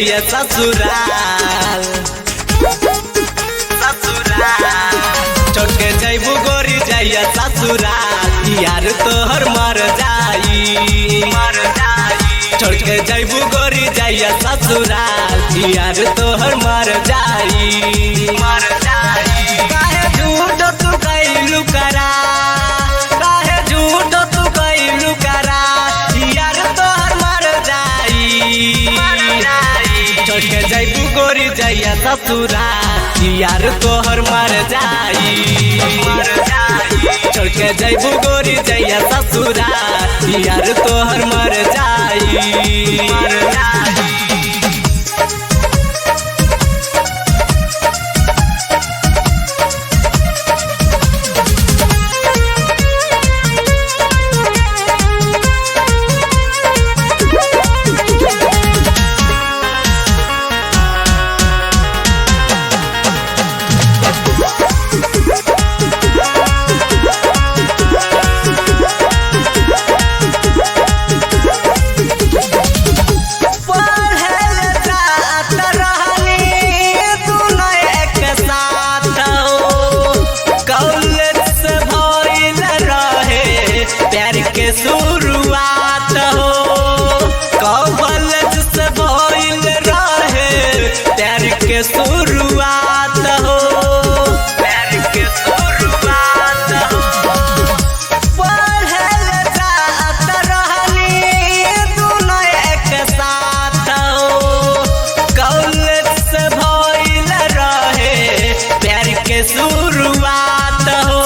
जाइए ससुराल छोड़ के जैबू गोरी जाइए ससुराल यार तोहर मर जाई छोड़ के जैबू गोरी जाइए ससुराल यार तोहर मर जाई काहे झूठ तू कैलू करा काहे झूठ तू कैलू करा यार तोहर मर जाई छोड़ के जैबू गोरी जाइए ससुराल यार तोहर मर जाई छोड़ के जैबू गोरी जाइए ससुराल यार तोहर मर जाई के शुरुआत हो कॉलेज से भइल रहे प्यार के शुरुआत हो पढ़ल जात रहनी दोनों एक साथ हो कॉलेज से भइल रहे प्यार के शुरुआत हो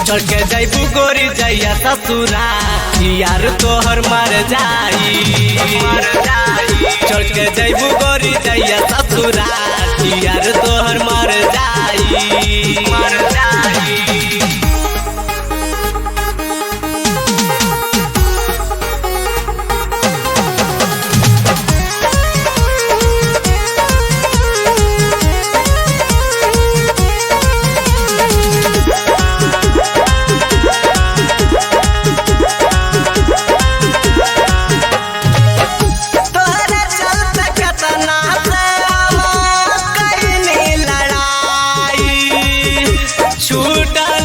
छोड़ के जैबू गोरी जाइए ससुराल यार तोहर मर जाई छोड़ के जैबू गोरी जाइए ससुराल यार तोहर मर जाई छूटल